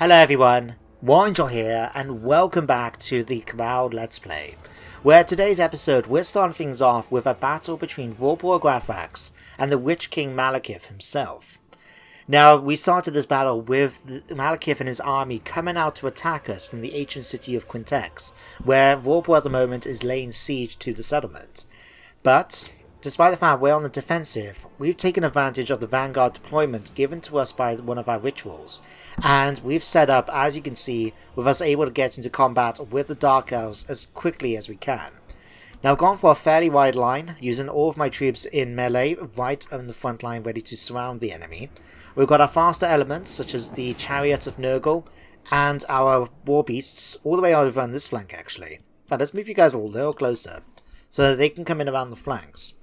Hello everyone, Warangel here, and welcome back to the Cabal Let's Play, where today's episode we're starting things off with a battle between Vortex and the Witch King Malekith himself. Now, we started this battle with Malekith and his army coming out to attack us from the ancient city of Quintex, where Vortex at the moment is laying siege to the settlement. But despite the fact we're on the defensive, we've taken advantage of the Vanguard deployment given to us by one of our rituals, and we've set up, as you can see, with us able to get into combat with the Dark Elves as quickly as we can. Now I've gone for a fairly wide line, using all of my troops in melee right on the front line ready to surround the enemy. We've got our faster elements such as the Chariots of Nurgle and our War Beasts all the way over on this flank actually. In fact, let's move you guys a little closer so that they can come in around the flanks.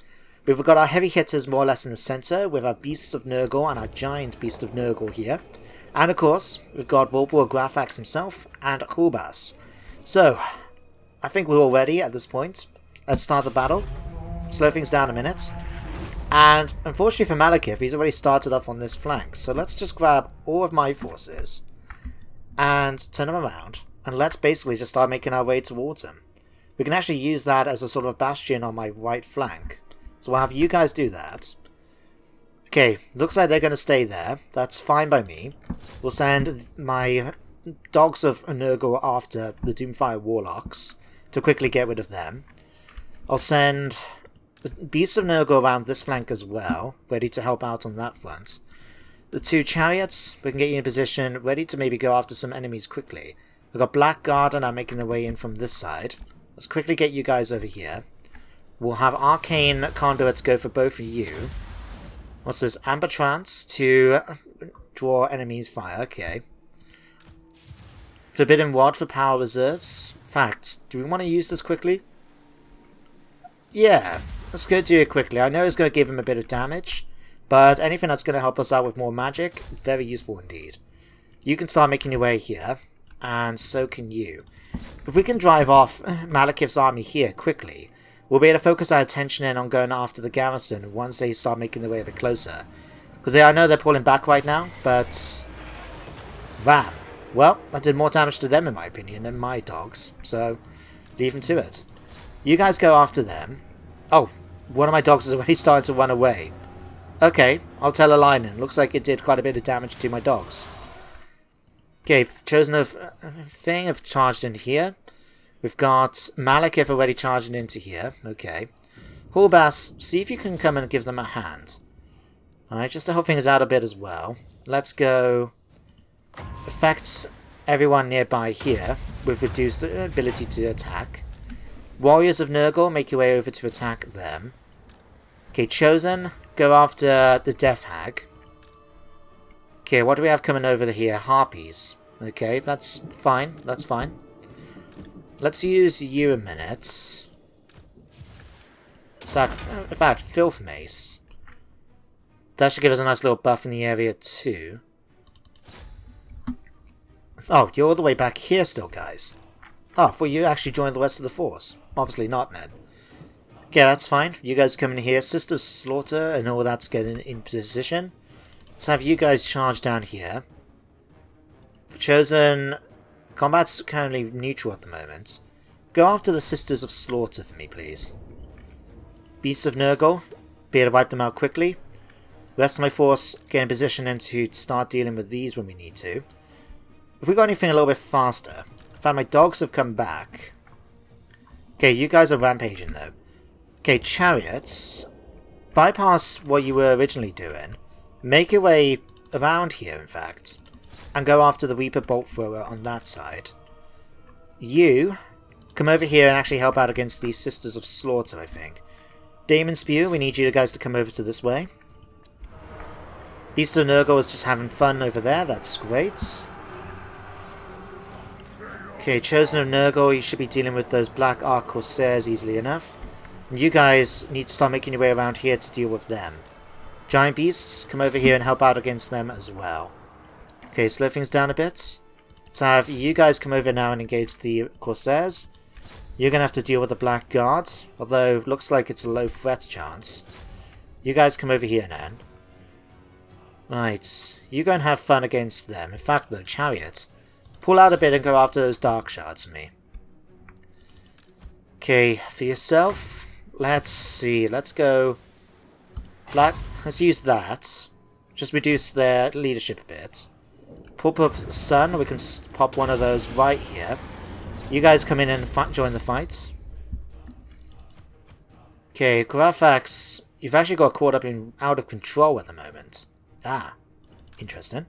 We've got our heavy hitters more or less in the centre, with our Beasts of Nurgle and our Giant Beast of Nurgle here. And of course, we've got Vortex himself and Kulbas. So, I think we're all ready at this point. Let's start the battle. Slow things down a minute. And unfortunately for Malekith, he's already started off on this flank. So let's just grab all of my forces and turn them around. And let's basically just start making our way towards him. We can actually use that as a sort of bastion on my right flank. So we'll have you guys do that. Okay, looks like they're going to stay there. That's fine by me. We'll send my Dogs of Nurgle after the Doomfire Warlocks to quickly get rid of them. I'll send the Beasts of Nurgle around this flank as well, ready to help out on that front. The two Chariots, we can get you in position, ready to maybe go after some enemies quickly. We've got Blackguard and I'm making their way in from this side. Let's quickly get you guys over here. We'll have Arcane Conduits go for both of you. What's this? Amber Trance to draw enemies' fire. Okay. Forbidden Rod for power reserves. In fact, do we want to use this quickly? Yeah, let's go do it quickly. I know it's going to give him a bit of damage, but anything that's going to help us out with more magic, very useful indeed. You can start making your way here, and so can you. If we can drive off Malekith's army here quickly, we'll be able to focus our attention in on going after the garrison once they start making their way a bit closer. Because I know they're pulling back right now, but Ram. Well, that did more damage to them in my opinion than my dogs, so leave them to it. You guys go after them. Oh, one of my dogs is already starting to run away. Okay, I'll tell Alinen. Looks like it did quite a bit of damage to my dogs. Okay, chosen a thing. I've charged in here. We've got Malekith already charging into here. Okay. Kulbas, see if you can come and give them a hand. Alright, just to help things out a bit as well. Let's go affect everyone nearby here with reduced ability to attack. Warriors of Nurgle, make your way over to attack them. Okay, Chosen, go after the Death Hag. Okay, what do we have coming over here? Harpies. Okay, that's fine. That's fine. Let's use you a minute. In fact, Filth Mace. That should give us a nice little buff in the area too. Oh, you're all the way back here still, guys. Oh, well, you actually joined the rest of the force. Obviously not, Ned. Okay, that's fine. You guys come in here. Sister Slaughter and all that's getting in position. Let's have you guys charge down here. Chosen... Combat's currently neutral at the moment. Go after the Sisters of Slaughter for me, please. Beasts of Nurgle, be able to wipe them out quickly. Rest of my force, get in position and to start dealing with these when we need to. If we got anything a little bit faster. In fact, my dogs have come back. Okay, you guys are rampaging though. Okay, Chariots. Bypass what you were originally doing. Make your way around here, in fact. And go after the Reaper Bolt Thrower on that side. You come over here and actually help out against these Sisters of Slaughter, I think. Demon Spew, we need you guys to come over to this way. Beast of Nurgle is just having fun over there, that's great. Okay, Chosen of Nurgle, you should be dealing with those Black Ark Corsairs easily enough. And you guys need to start making your way around here to deal with them. Giant Beasts, come over here and help out against them as well. Okay, slow things down a bit. Let's have you guys come over now and engage the Corsairs. You're going to have to deal with the Black Guard, although looks like it's a low threat chance. You guys come over here now. Right, you go and have fun against them. In fact, though, Chariot, pull out a bit and go after those dark shards for me. Okay, for yourself, let's see, let's go black. Let's use that. Just reduce their leadership a bit. Pop up Sun, we can pop one of those right here. You guys come in and join the fight. Okay, Graphax, you've actually got caught up in out of control at the moment. Ah, interesting.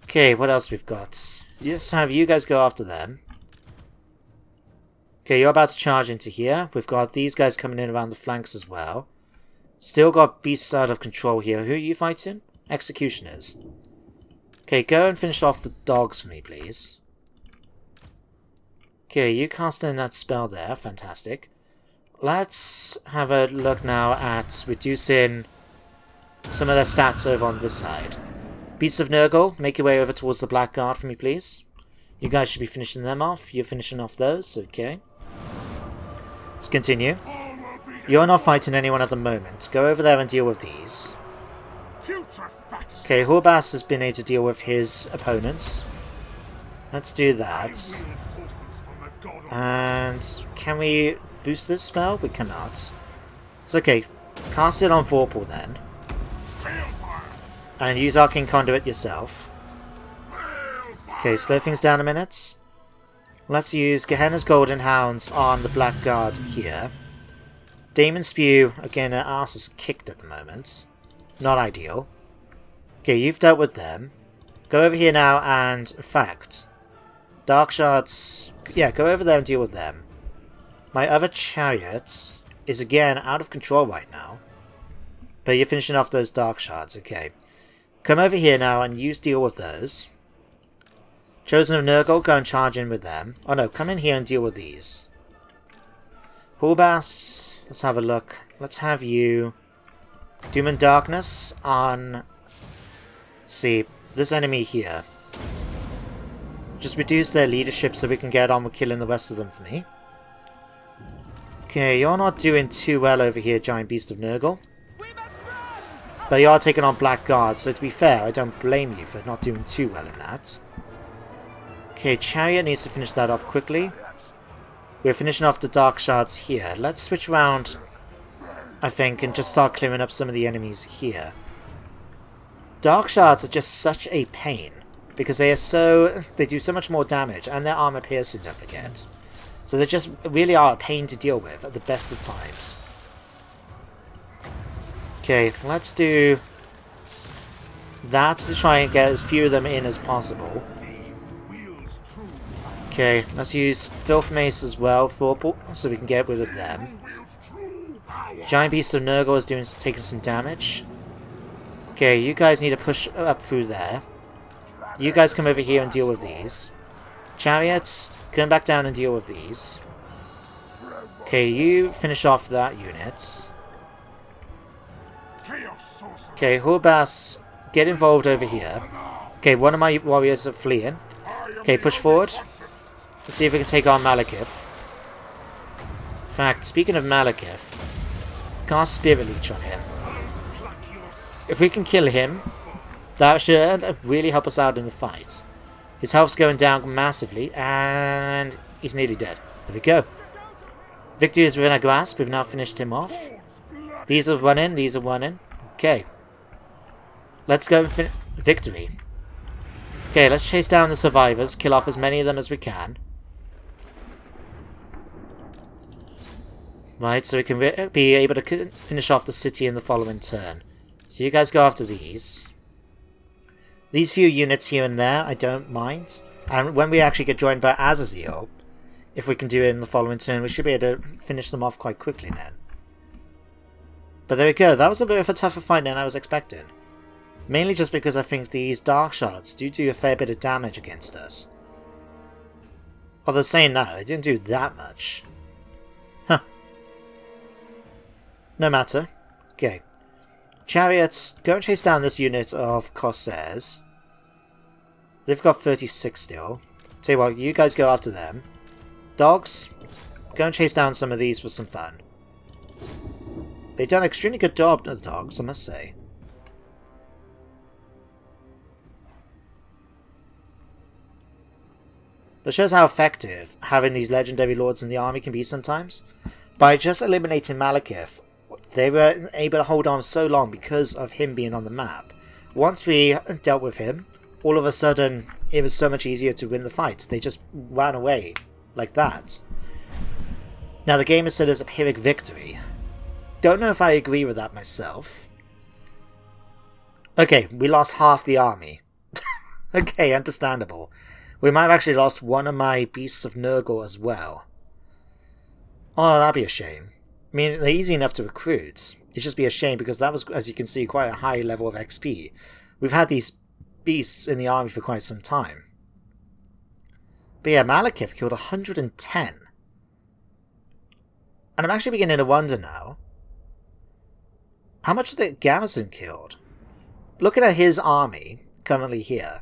Okay, what else we've got? Just have you guys go after them. Okay, you're about to charge into here. We've got these guys coming in around the flanks as well. Still got beasts out of control here. Who are you fighting? Executioners. Okay, go and finish off the dogs for me, please. Okay, you cast in that spell there. Fantastic. Let's have a look now at reducing some of their stats over on this side. Beasts of Nurgle, make your way over towards the Blackguard for me, please. You guys should be finishing them off. You're finishing off those. Okay. Let's continue. You're not fighting anyone at the moment. Go over there and deal with these. Okay, Horbas has been able to deal with his opponents. Let's do that. And can we boost this spell? We cannot. It's okay. Cast it on Vorpal then. And use Arcane Conduit yourself. Okay, slow things down a minute. Let's use Gehenna's Golden Hounds on the Blackguard here. Demon Spew, again, our ass is kicked at the moment. Not ideal. Okay, you've dealt with them. Go over here now and, in fact, Dark Shards, yeah, go over there and deal with them. My other Chariot is again out of control right now. But you're finishing off those Dark Shards, okay. Come over here now and deal with those. Chosen of Nurgle, go and charge in with them. Oh no, come in here and deal with these. Hulbass, let's have a look. Let's have you Doom and Darkness on, let's see, this enemy here. Just reduce their leadership so we can get on with killing the rest of them for me. Okay, you're not doing too well over here, Giant Beast of Nurgle. But you are taking on Blackguard, so to be fair, I don't blame you for not doing too well in that. Okay, Chariot needs to finish that off quickly. We're finishing off the Dark Shards here. Let's switch around, I think, and just start clearing up some of the enemies here. Dark Shards are just such a pain, because they do so much more damage, and their armor piercing, don't forget. So they just really are a pain to deal with at the best of times. Okay, let's do that to try and get as few of them in as possible. Okay, let's use Filth Mace as well, so we can get rid of them. Giant Beast of Nurgle is taking some damage. Okay, you guys need to push up through there. You guys come over here and deal with these. Chariots, come back down and deal with these. Okay, you finish off that unit. Okay, Horbass, get involved over here. Okay, one of my warriors are fleeing. Okay, push forward. Let's see if we can take on Malekith. In fact, speaking of Malekith, cast Spirit Leech on him. If we can kill him, that should really help us out in the fight. His health's going down massively, and he's nearly dead. There we go. Victory is within our grasp. We've now finished him off. These are running. These are running. Okay. Let's go victory. Okay, let's chase down the survivors. Kill off as many of them as we can. Right, so we can be able to finish off the city in the following turn. So you guys go after these. These few units here and there, I don't mind. And when we actually get joined by Azazel, if we can do it in the following turn, we should be able to finish them off quite quickly then. But there we go, that was a bit of a tougher fight than I was expecting. Mainly just because I think these Dark Shards do a fair bit of damage against us. Although saying that, they didn't do that much. Huh. No matter. Okay. Chariots, go and chase down this unit of Corsairs. They've got 36 still. Tell you what, you guys go after them. Dogs, go and chase down some of these for some fun. They've done an extremely good job, the dogs, I must say. That shows how effective having these legendary lords in the army can be sometimes. By just eliminating Malekith, they were able to hold on so long because of him being on the map. Once we dealt with him, all of a sudden it was so much easier to win the fight. They just ran away like that. Now the game is said as a Pyrrhic victory. Don't know if I agree with that myself. Okay, we lost half the army. Okay, understandable. We might have actually lost one of my Beasts of Nurgle as well. Oh, that'd be a shame. I mean, they're easy enough to recruit. It'd just be a shame because that was, as you can see, quite a high level of XP. We've had these beasts in the army for quite some time. But yeah, Malekith killed 110. And I'm actually beginning to wonder now, how much of the garrison killed? Looking at his army, currently here,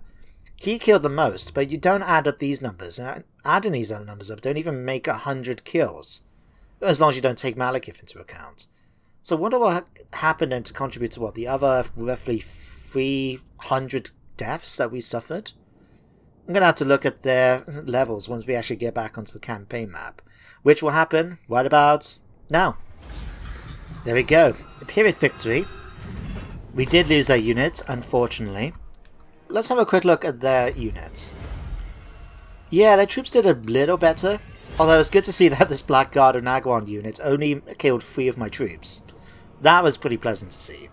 he killed the most, but you don't add up these numbers. And adding these other numbers up don't even make 100 kills. As long as you don't take Malekith into account. So what will happen then to contribute to what? The other roughly 300 deaths that we suffered? I'm going to have to look at their levels once we actually get back onto the campaign map. Which will happen right about now. There we go. The Pyrrhic victory. We did lose our unit, unfortunately. Let's have a quick look at their units. Yeah, their troops did a little better. Although it's good to see that this Blackguard and Nagwan unit only killed 3 of my troops. That was pretty pleasant to see.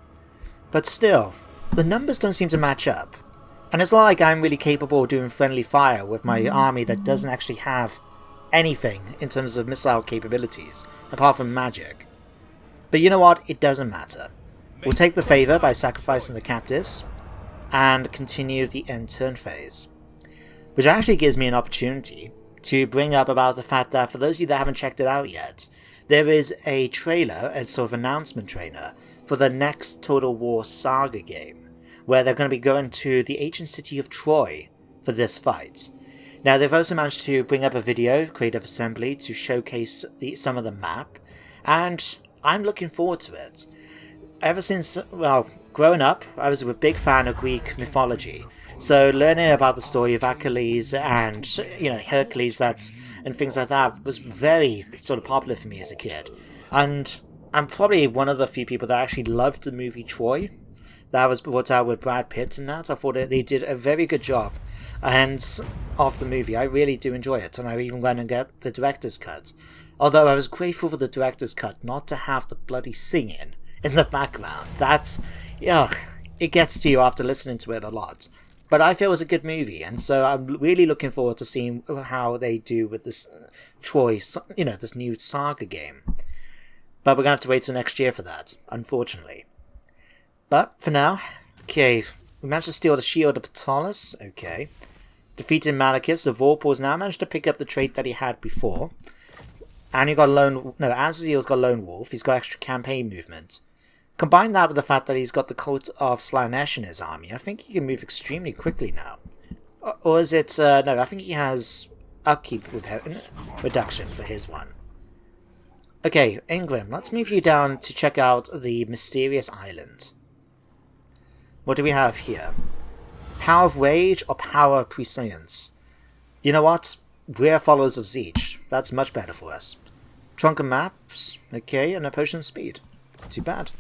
But still, the numbers don't seem to match up. And it's not like I'm really capable of doing friendly fire with my army that doesn't actually have anything in terms of missile capabilities, apart from magic. But you know what? It doesn't matter. We'll take the favour by sacrificing the captives, and continue the end turn phase. Which actually gives me an opportunity to bring up about the fact that, for those of you that haven't checked it out yet, there is a trailer, a sort of announcement trailer, for the next Total War Saga game, where they're going to be going to the ancient city of Troy for this fight. Now, they've also managed to bring up a video, Creative Assembly, to showcase some of the map, and I'm looking forward to it. Ever since, well, growing up, I was a big fan of Greek mythology, so learning about the story of Achilles and, Hercules and things like that was very sort of popular for me as a kid. And I'm probably one of the few people that actually loved the movie Troy. That was brought out with Brad Pitt and that. I thought they did a very good job. And of the movie, I really do enjoy it, and I even went and got the director's cut. Although I was grateful for the director's cut not to have the bloody singing in the background. That's, it gets to you after listening to it a lot. But I feel it was a good movie, and so I'm really looking forward to seeing how they do with this Troy, this new Saga game. But we're going to have to wait till next year for that, unfortunately. But for now, okay, we managed to steal the Shield of Ptolus, okay. Defeating Malekith, so Vorpal's now managed to pick up the trait that he had before. And he got Azazel's got Lone Wolf, he's got extra campaign movement. Combine that with the fact that he's got the Cult of Slaanesh in his army, I think he can move extremely quickly now. Or is it, no, I think he has upkeep reduction for his one. Okay, Egrimm, let's move you down to check out the Mysterious Island. What do we have here? Power of Rage or Power of Prescience? You know what? We're followers of Zeech. That's much better for us. Trunk of Maps, okay, and a Potion of Speed. Not too bad.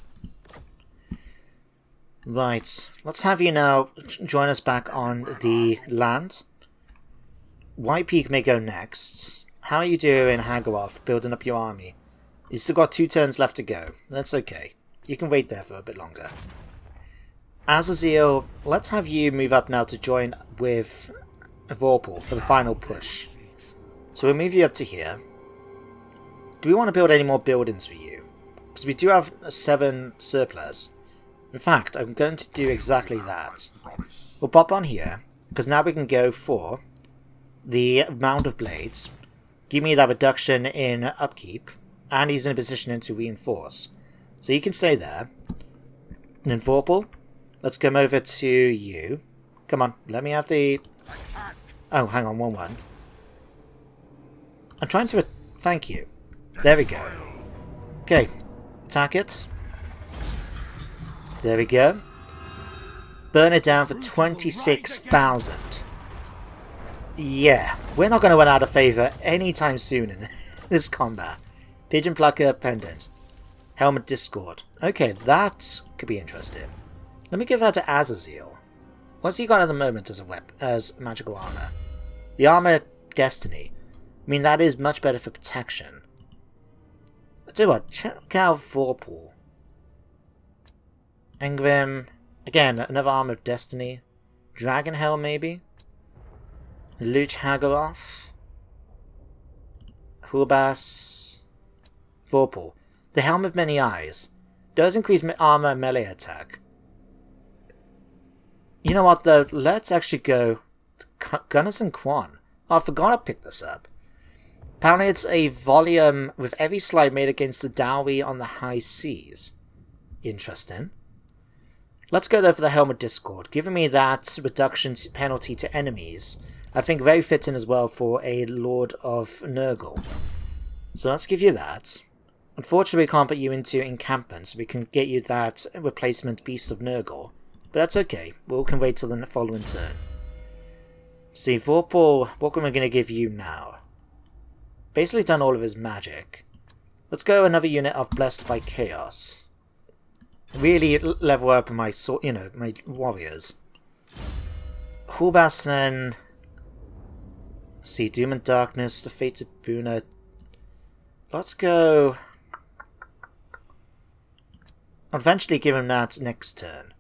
Right, let's have you now join us back on the land. White Peak may go next. How are you doing, Hagaroth, building up your army? You've still got 2 turns left to go. That's okay. You can wait there for a bit longer. Azazel, let's have you move up now to join with Vorpal for the final push. So we'll move you up to here. Do we want to build any more buildings for you? Because we do have 7 surplus. In fact, I'm going to do exactly that. We'll pop on here, because now we can go for the amount of blades. Give me that reduction in upkeep, and he's in a position to reinforce. So you can stay there. And then Vorpal, let's come over to you. Come on, let me have the... Oh, hang on, 1-1. I'm trying to... Thank you. There we go. Okay, attack it. There we go. Burn it down for 26,000. Yeah, we're not going to run out of favour anytime soon in this combat. Pigeon Plucker Pendant. Helmet Discord. Okay, that could be interesting. Let me give that to Azazel. What's he got at the moment as as magical armor? The Armor Destiny. I mean, that is much better for protection. I'll tell you what, check out Vortex. Egrimm. Again, another Armor of Destiny. Dragon Hell, maybe? Luch Hagaroth. Hubas. Vorpal. The Helm of Many Eyes. Does increase armor and melee attack. You know what though? Let's actually go Gunners and Quan. Oh, I forgot to pick this up. Apparently it's a volume with every slide made against the dowry on the high seas. Interesting. Let's go there for the Helm of Discord. Giving me that reduction penalty to enemies. I think very fitting as well for a Lord of Nurgle. So let's give you that. Unfortunately, we can't put you into encampment, so we can get you that replacement Beast of Nurgle. But that's okay. We can wait till the following turn. See, Vorpal, what am I going to give you now? Basically done all of his magic. Let's go another unit of Blessed by Chaos. Really level up my, my warriors. Hubas then... See, Doom and Darkness, the Fated Boona. Let's go... I'll eventually give him that next turn.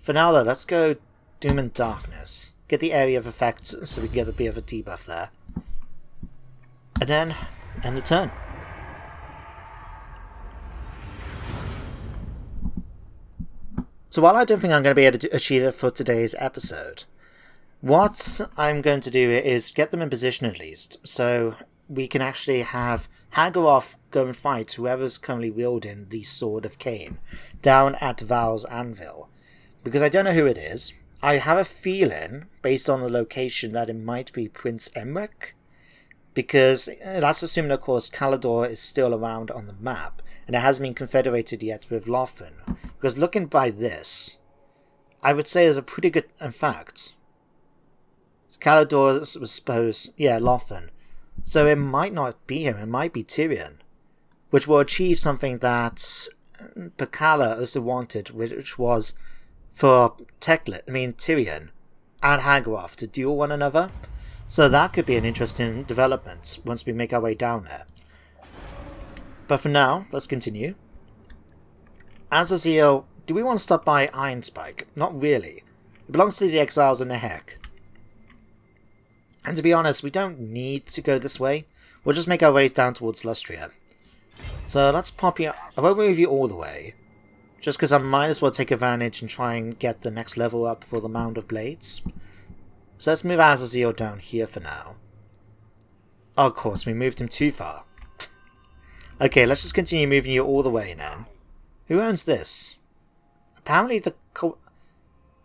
For now though, let's go Doom and Darkness. Get the area of effects so we can get a bit of a debuff there. And then end the turn. So while I don't think I'm going to be able to achieve it for today's episode, what I'm going to do is get them in position at least, so we can actually have Hagaroth go and fight whoever's currently wielding the Sword of Cain down at Val's Anvil. Because I don't know who it is. I have a feeling, based on the location, that it might be Prince Emric. Because that's assuming, of course, Calador is still around on the map, and it hasn't been confederated yet with Lothan. Because looking by this, I would say there's a pretty good... In fact, Calador was supposed... Yeah, Lothan. So it might not be him, it might be Tyrion. Which will achieve something that Pakala also wanted, which was for Tyrion and Hagaroth to duel one another. So that could be an interesting development once we make our way down there. But for now, let's continue. Azazel, do we want to stop by Ironspike? Not really. It belongs to the Exiles in the Heck. And to be honest, we don't need to go this way. We'll just make our way down towards Lustria. So let's pop you... I won't move you all the way. Just because I might as well take advantage and try and get the next level up for the Mound of Blades. So let's move Azazel down here for now. Oh, of course, we moved him too far. Okay, let's just continue moving you all the way then. Who owns this? Apparently the...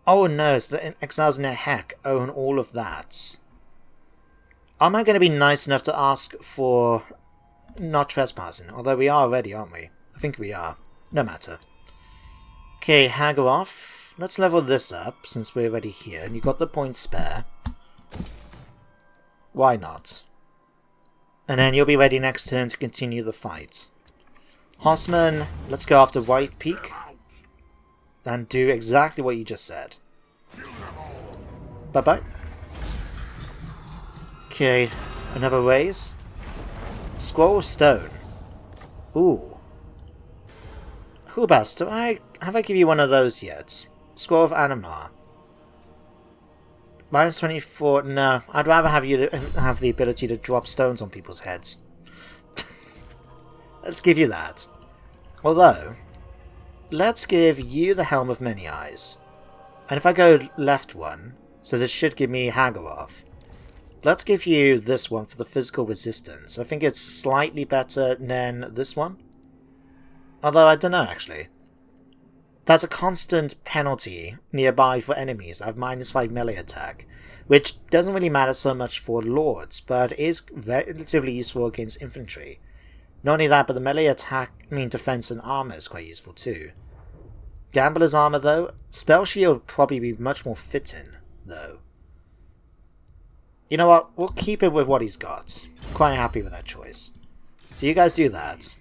Oh no, it's the Exiles in the Heck own all of that. Am I going to be nice enough to ask for not trespassing? Although we are already, aren't we? I think we are. No matter. Okay, Hagaroth. Let's level this up since we're already here. And you got the points spare. Why not? And then you'll be ready next turn to continue the fight. Horstmann, let's go after White Peak. And do exactly what you just said. Bye-bye. Okay, another raise. Scroll of Stone. Ooh. Hubas, have I give you one of those yet? Scroll of Animar. Minus 24. No, I'd rather have you have the ability to drop stones on people's heads. Let's give you that. Although, let's give you the Helm of Many Eyes. And if I go left one, so this should give me Hagaroth. Let's give you this one for the physical resistance. I think it's slightly better than this one. Although, I don't know, actually. There's a constant penalty nearby for enemies that have -5 melee attack, which doesn't really matter so much for lords, but is relatively useful against infantry. Not only that, but the melee attack, defense and armor is quite useful too. Gambler's armor, though, Spell Shield would probably be much more fitting, though. You know what? We'll keep it with what he's got. Quite happy with that choice. So you guys do that.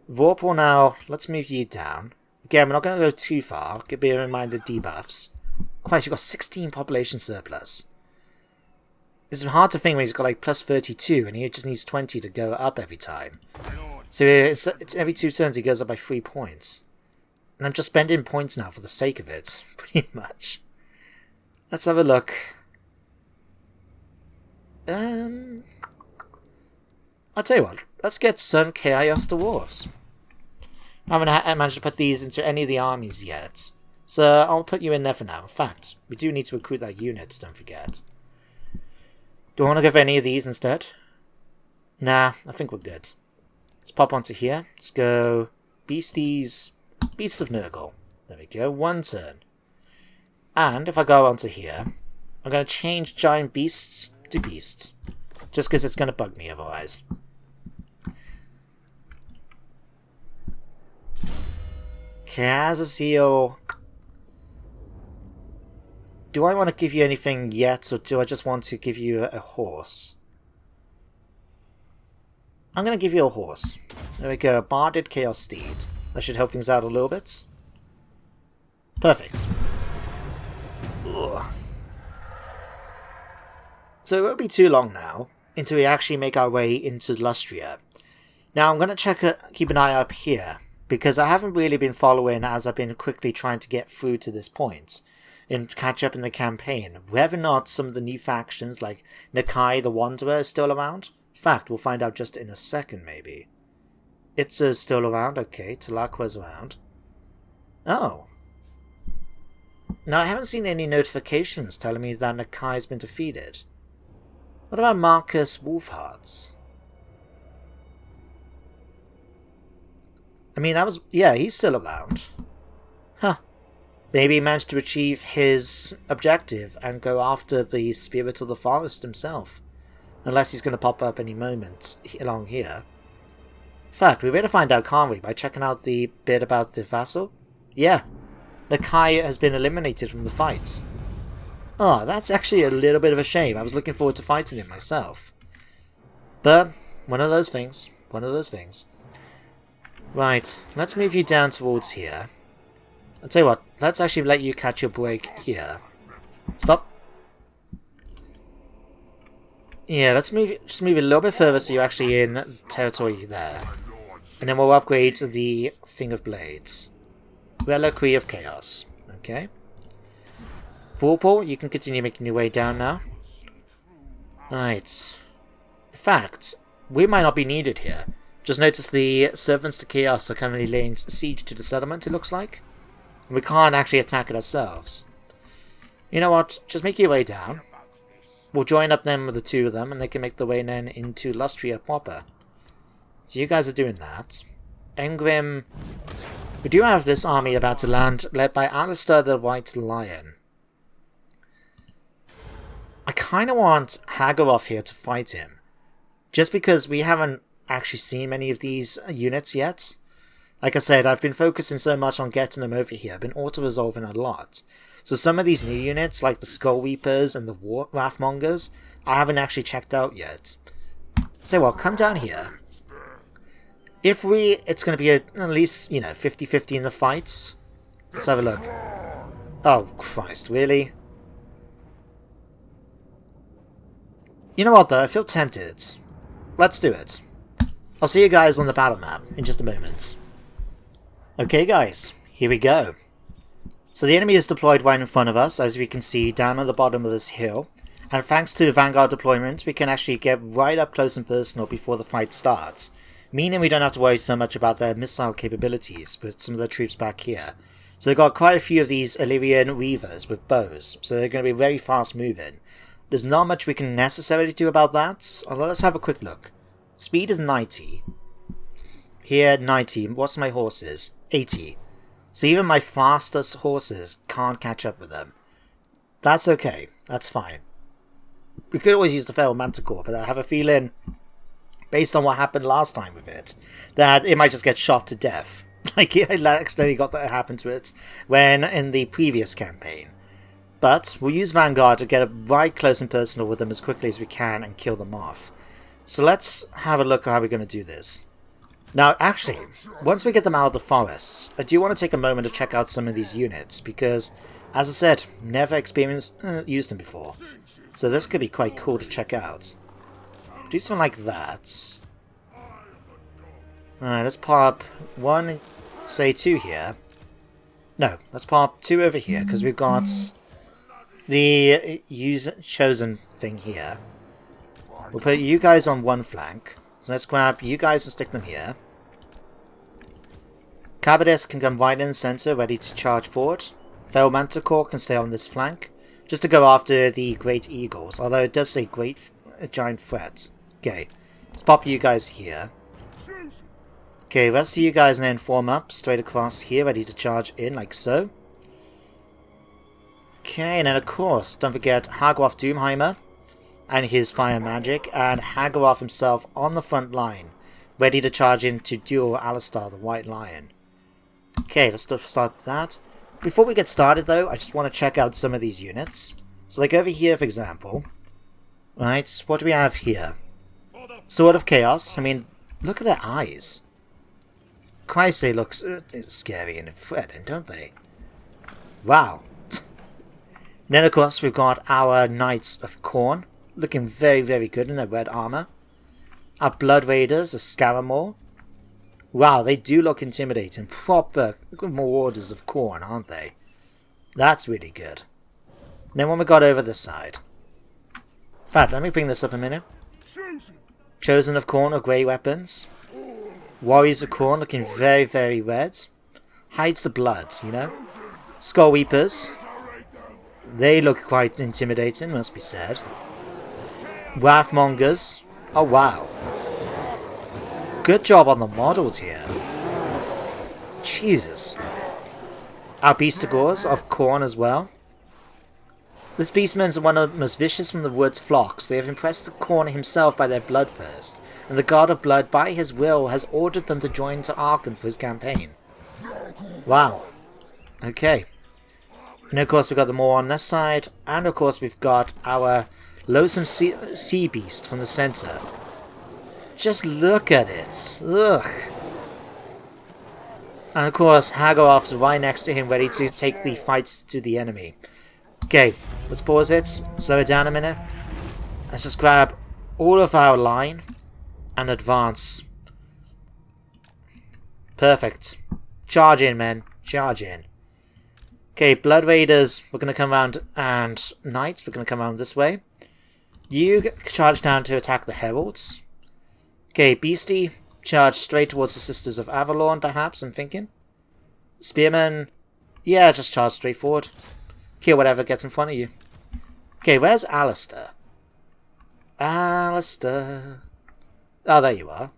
Vortex now, let's move you down. Again, we're not going to go too far. Bear in mind the debuffs. Christ, you've got 16 population surplus. It's hard to think when he's got like plus 32 and he just needs 20 to go up every time. So it's every 2 turns he goes up by 3 points. And I'm just spending points now for the sake of it, pretty much. Let's have a look. I'll tell you what, let's get some Chaos Dwarves. I haven't managed to put these into any of the armies yet. So I'll put you in there for now. In fact, we do need to recruit that unit, don't forget. Do I want to go for any of these instead? Nah, I think we're good. Let's pop onto here. Let's go Beasties. Beasts of Nurgle. There we go, 1 turn. And if I go onto here, I'm going to change Giant Beasts to Beasts. Just because it's going to bug me otherwise. Kazazeel. Do I want to give you anything yet, or do I just want to give you a horse? I'm going to give you a horse. There we go, Barded Chaos Steed. That should help things out a little bit. Perfect. Ugh. So it won't be too long now until we actually make our way into Lustria. Now I'm going to keep an eye up here, because I haven't really been following as I've been quickly trying to get through to this point and catch up in the campaign. Whether or not some of the new factions like Nakai the Wanderer is still around. In fact, we'll find out just in a second maybe. It's still around, okay. Talaqua's around. Oh. Now I haven't seen any notifications telling me that Nakai's been defeated. What about Marcus Wolfhearts? I mean, yeah, he's still around. Huh. Maybe he managed to achieve his objective and go after the Spirit of the Forest himself. Unless he's going to pop up any moment along here. In fact, we better find out, can't we, by checking out the bit about the vassal? Yeah. Nakai has been eliminated from the fight. Oh, that's actually a little bit of a shame. I was looking forward to fighting him myself. But, one of those things. One of those things. Right, let's move you down towards here. I'll tell you what, let's actually let you catch your break here. Stop. Yeah, let's just move it a little bit further so you're actually in territory there. And then we'll upgrade to the Thing of Blades. Reliquary of Chaos. Okay. Vortex, you can continue making your way down now. Right. In fact, we might not be needed here. Just notice the Servants to Chaos are currently laying siege to the settlement, it looks like. And we can't actually attack it ourselves. You know what? Just make your way down. We'll join up then with the 2 of them, and they can make their way then into Lustria proper. So you guys are doing that. Egrimm. We do have this army about to land, led by Alistair the White Lion. I kind of want Hageroth here to fight him. Just because we haven't actually seen many of these units yet. Like I said, I've been focusing so much on getting them over here. I've been auto-resolving a lot. So some of these new units, like the Skull Reapers and the Wrathmongers, I haven't actually checked out yet. So well, come down here. If it's going to be at least, 50-50 in the fights. Let's have a look. Oh, Christ, really? You know what, though? I feel tempted. Let's do it. I'll see you guys on the battle map in just a moment. Okay, guys, here we go. So the enemy is deployed right in front of us, as we can see down at the bottom of this hill. And thanks to the Vanguard deployment, we can actually get right up close and personal before the fight starts. Meaning we don't have to worry so much about their missile capabilities with some of their troops back here. So they've got quite a few of these Illyrian Weavers with bows, so they're going to be very fast moving. There's not much we can necessarily do about that, although let's have a quick look. Speed is 90. Here, 90. What's my horses? 80. So even my fastest horses can't catch up with them. That's okay. That's fine. We could always use the Feral Manticore, but I have a feeling, based on what happened last time with it, that it might just get shot to death. Like, I accidentally got that happen to it when in the previous campaign. But we'll use Vanguard to get right close and personal with them as quickly as we can and kill them off. So let's have a look at how we're going to do this. Now, actually, once we get them out of the forests, I do want to take a moment to check out some of these units, because, as I said, never used them before. So this could be quite cool to check out. Do something like that. Alright, let's pop one, say 2 here. No, let's pop 2 over here, because we've got the chosen thing here. We'll put you guys on one flank. So let's grab you guys and stick them here. Cabal can come right in the center, ready to charge forward. Fel Manticore can stay on this flank, just to go after the Great Eagles, although it does say giant threat. Okay, let's pop you guys here. Okay, rest of you guys then form up straight across here, ready to charge in like so. Okay, and then of course, don't forget Hagroth Doomheimer and his fire magic, and Hagroth himself on the front line, ready to charge in to duel Alistar the White Lion. Okay, let's start that. Before we get started though, I just want to check out some of these units. So like over here for example, right, what do we have here? Sword of Chaos. I mean, look at their eyes. Christ, they look scary and threatening, don't they? Wow. Then of course we've got our Knights of Khorne, looking very, very good in their red armor. Our Blood Raiders, the Scaramore. Wow, they do look intimidating. Proper Marauders of Khorne, aren't they? That's really good. And then what we got over this side. In fact, let me bring this up a minute. Chosen of Khorne are grey weapons. Warriors of Khorne looking very, very red. Hides the blood, you know. Skull Weepers. They look quite intimidating, must be said. Wrathmongers. Oh wow. Good job on the models here. Jesus. Our Beastigors of Khorne as well. This beastmen are one of the most vicious from the wood's flocks. They have impressed the Khorne himself by their bloodthirst, and the God of Blood, by his will, has ordered them to join to Arcane for his campaign. Wow. Okay. And of course we've got the more on this side, and of course we've got our loathsome sea beast from the center. Just look at it. Ugh. And of course Hagroth's right next to him, ready to take the fights to the enemy. Okay, let's pause it, slow it down a minute. Let's just grab all of our line and advance. Perfect. Charge in, men. Charge in. Okay, Blood Raiders, we're going to come around, and Knights, we're going to come around this way. You charge down to attack the Heralds. Okay, Beastie, charge straight towards the Sisters of Avalon, perhaps, I'm thinking. Spearmen, yeah, just charge straight forward. Kill whatever gets in front of you. Okay, where's Alistair? Alistair. Oh, there you are.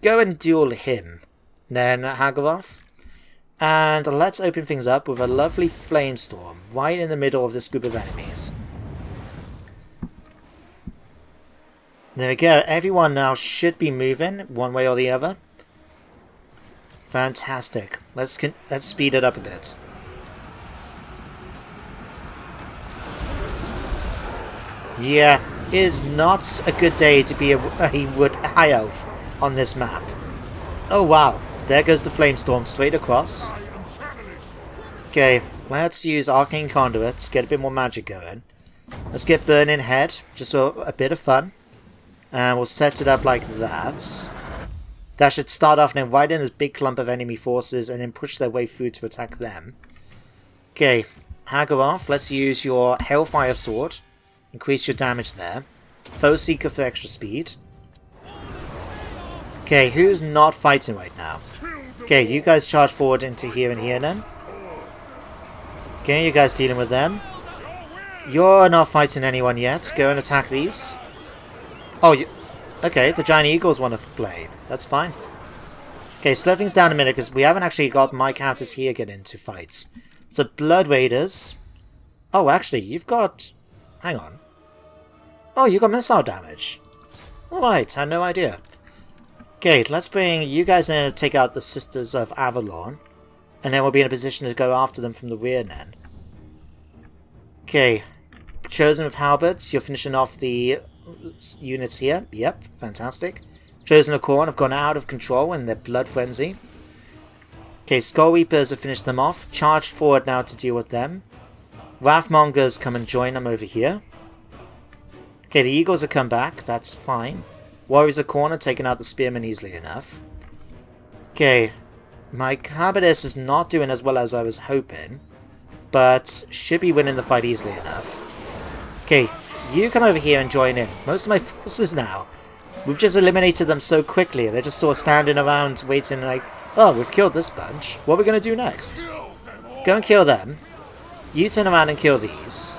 Go and duel him. Then Hagroth. And let's open things up with a lovely Flamestorm right in the middle of this group of enemies. There we go. Everyone now should be moving one way or the other. Fantastic. Let's speed it up a bit. Yeah, it is not a good day to be a high elf on this map. Oh wow, there goes the Flamestorm straight across. Okay, let's use Arcane Conduits, get a bit more magic going. Let's get Burning Head, just for a bit of fun. And we'll set it up like that. That should start off and then right in this big clump of enemy forces and then push their way through to attack them. Okay, Hagroth, let's use your Hellfire Sword. Increase your damage there. Foe Seeker for extra speed. Okay, who's not fighting right now? Okay, you guys charge forward into here and here then. Okay, you guys dealing with them. You're not fighting anyone yet. Go and attack these. Oh, okay, the Giant Eagles want to play. That's fine. Okay, slow things down a minute because we haven't actually got my characters here get into fights. So, Blood Raiders. Oh, actually, you've got... Hang on. Oh, you got missile damage. Alright, I had no idea. Okay, let's bring you guys in to take out the Sisters of Avalon. And then we'll be in a position to go after them from the rear then. Okay. Chosen with halberds. You're finishing off the units here. Yep, fantastic. Chosen of Khorne have gone out of control in their blood frenzy. Okay, Skull Reapers have finished them off. Charged forward now to deal with them. Wrathmongers come and join them over here. Okay, the Eagles have come back. That's fine. Warriors of Khorne are taking out the Spearmen easily enough. Okay, my Cabal is not doing as well as I was hoping, but should be winning the fight easily enough. Okay, you come over here and join in. Most of my forces now. We've just eliminated them so quickly. They're just sort of standing around waiting like, oh, we've killed this bunch. What are we going to do next? Go and kill them. You turn around and kill these.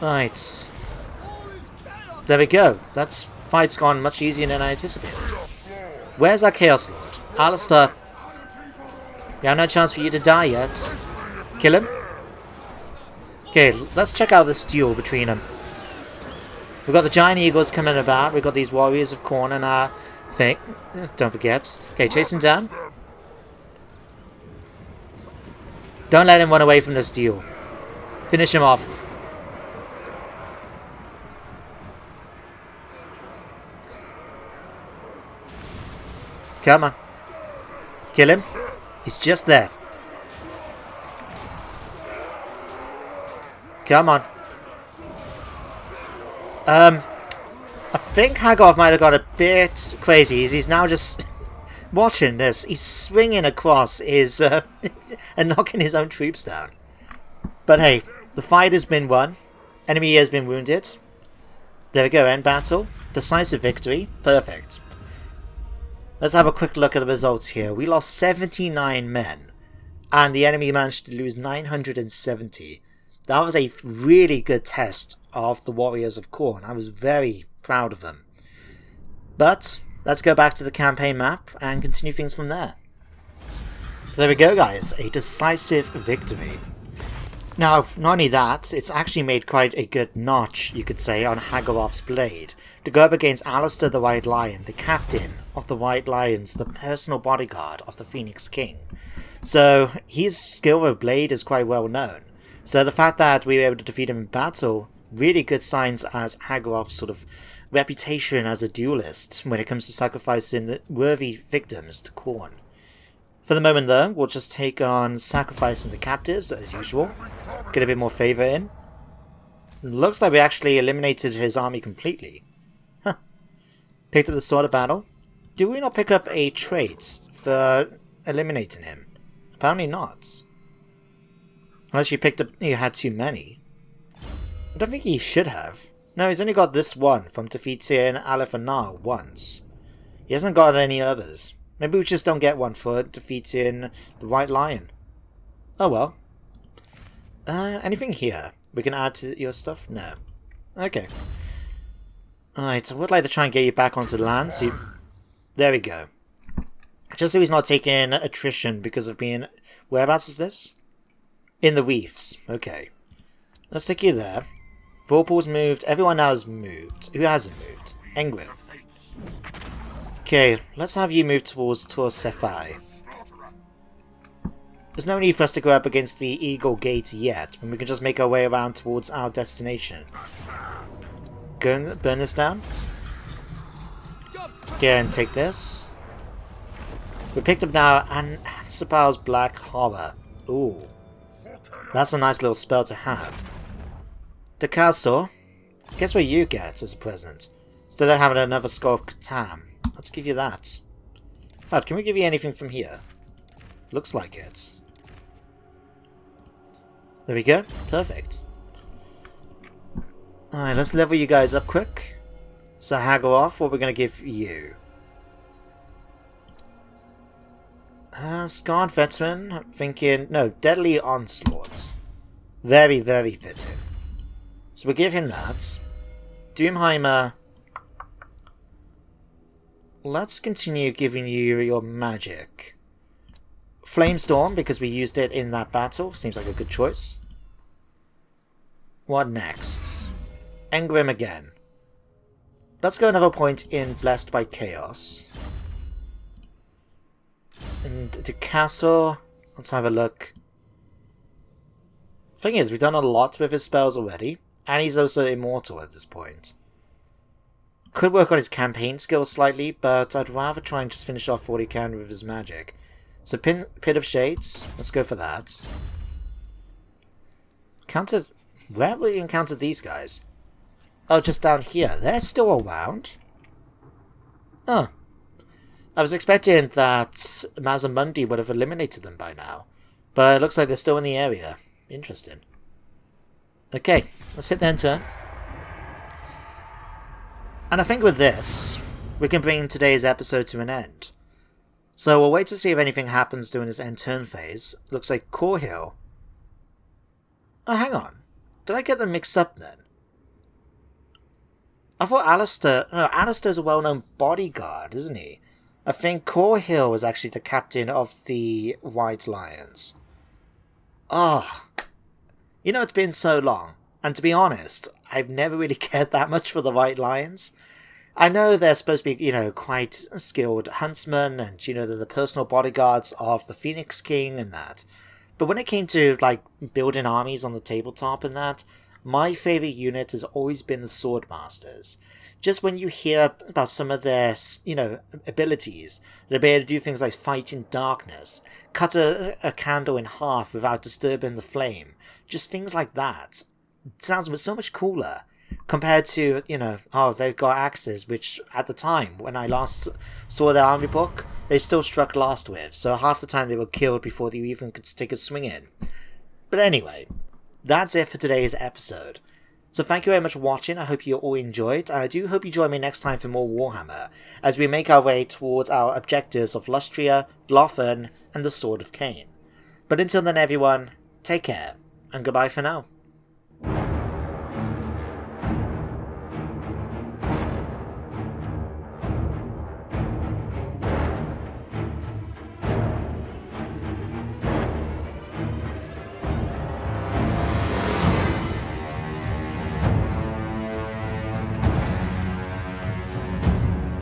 Right. There we go. That fight's gone much easier than I anticipated. Where's our Chaos Lord? Alistair. We have no chance for you to die yet. Kill him. Okay, let's check out this duel between them. We've got the Giant Eagles coming about. We've got these Warriors of Khorne and our thing. Don't forget. Okay, chase him down. Don't let him run away from this duel. Finish him off. Come on. Kill him. He's just there. Come on. I think Haggard might have got a bit crazy. He's now just watching this. He's swinging across his and knocking his own troops down. But hey, the fight has been won. Enemy has been wounded. There we go, end battle. Decisive victory. Perfect. Let's have a quick look at the results here. We lost 79 men, and the enemy managed to lose 970. That was a really good test of the Warriors of Khorne. I was very proud of them. But let's go back to the campaign map and continue things from there. So there we go, guys. A decisive victory. Now, not only that, it's actually made quite a good notch, you could say, on Haggaroth's blade, to go up against Alistair the White Lion, the captain of the White Lions, the personal bodyguard of the Phoenix King. So, his skill with blade is quite well known. So the fact that we were able to defeat him in battle, really good signs as Haggaroth's sort of reputation as a duelist when it comes to sacrificing the worthy victims to Khorne. For the moment though, we'll just take on sacrificing the captives as usual. Get a bit more favour in. Looks like we actually eliminated his army completely. Huh. Picked up the Sword of Battle. Do we not pick up a trait for eliminating him? Apparently not. Unless you had too many. I don't think he should have. No, he's only got this one from defeating Alephanar once. He hasn't got any others. Maybe we just don't get one for defeating the White Lion. Oh well. Anything here we can add to your stuff? No. Okay. Alright, I would like to try and get you back onto the land. So there we go. Just so he's not taking attrition because of being... Whereabouts is this? In the reefs. Okay. Let's take you there. Vorpal's moved. Everyone now has moved. Who hasn't moved? Egrimm. Okay, let's have you move towards Tor-Sephai. There's no need for us to go up against the Eagle Gate yet, when we can just make our way around towards our destination. Go and burn this down. Okay, and take this. We picked up now Ansipal's Black Horror. Ooh. That's a nice little spell to have. The castle. Guess what you get as a present? Instead of having another Skull of Catan. Let's give you that. In fact, can we give you anything from here? Looks like it. There we go. Perfect. Alright, let's level you guys up quick. So Haggaroth, what we're going to give you? Scarred Veteran. I'm thinking... No, Deadly Onslaught. Very, very fitting. So we'll give him that. Doomheimer... Let's continue giving you your magic. Flamestorm, because we used it in that battle. Seems like a good choice. What next? Egrimm again. Let's go another point in Blessed by Chaos. And the castle. Let's have a look. Thing is, we've done a lot with his spells already, and he's also immortal at this point. Could work on his campaign skills slightly, but I'd rather try and just finish off what he can with his magic. So Pit of Shades, let's go for that. Where have we encountered these guys? Oh, just down here. They're still around? Oh. I was expecting that Mazamundi would have eliminated them by now, but it looks like they're still in the area. Interesting. Okay, let's hit the end turn. And I think with this, we can bring today's episode to an end. So we'll wait to see if anything happens during this end turn phase. Looks like Core Hill. Oh, hang on. Did I get them mixed up then? I thought Alistair... No, Alistair's a well-known bodyguard, isn't he? I think Core Hill was actually the captain of the White Lions. Oh. You know, it's been so long. And to be honest, I've never really cared that much for the White Lions. I know they're supposed to be, quite skilled huntsmen, and, they're the personal bodyguards of the Phoenix King and that. But when it came to, building armies on the tabletop and that, my favourite unit has always been the Swordmasters. Just when you hear about some of their, abilities, they'll be able to do things like fight in darkness, cut a candle in half without disturbing the flame, just things like that. It sounds so much cooler. Compared to, they've got axes, which at the time, when I last saw their army book, they still struck last with, so half the time they were killed before they even could take a swing in. But anyway, that's it for today's episode. So thank you very much for watching, I hope you all enjoyed, and I do hope you join me next time for more Warhammer, as we make our way towards our objectives of Lustria, Glothan, and the Sword of Cain. But until then everyone, take care, and goodbye for now.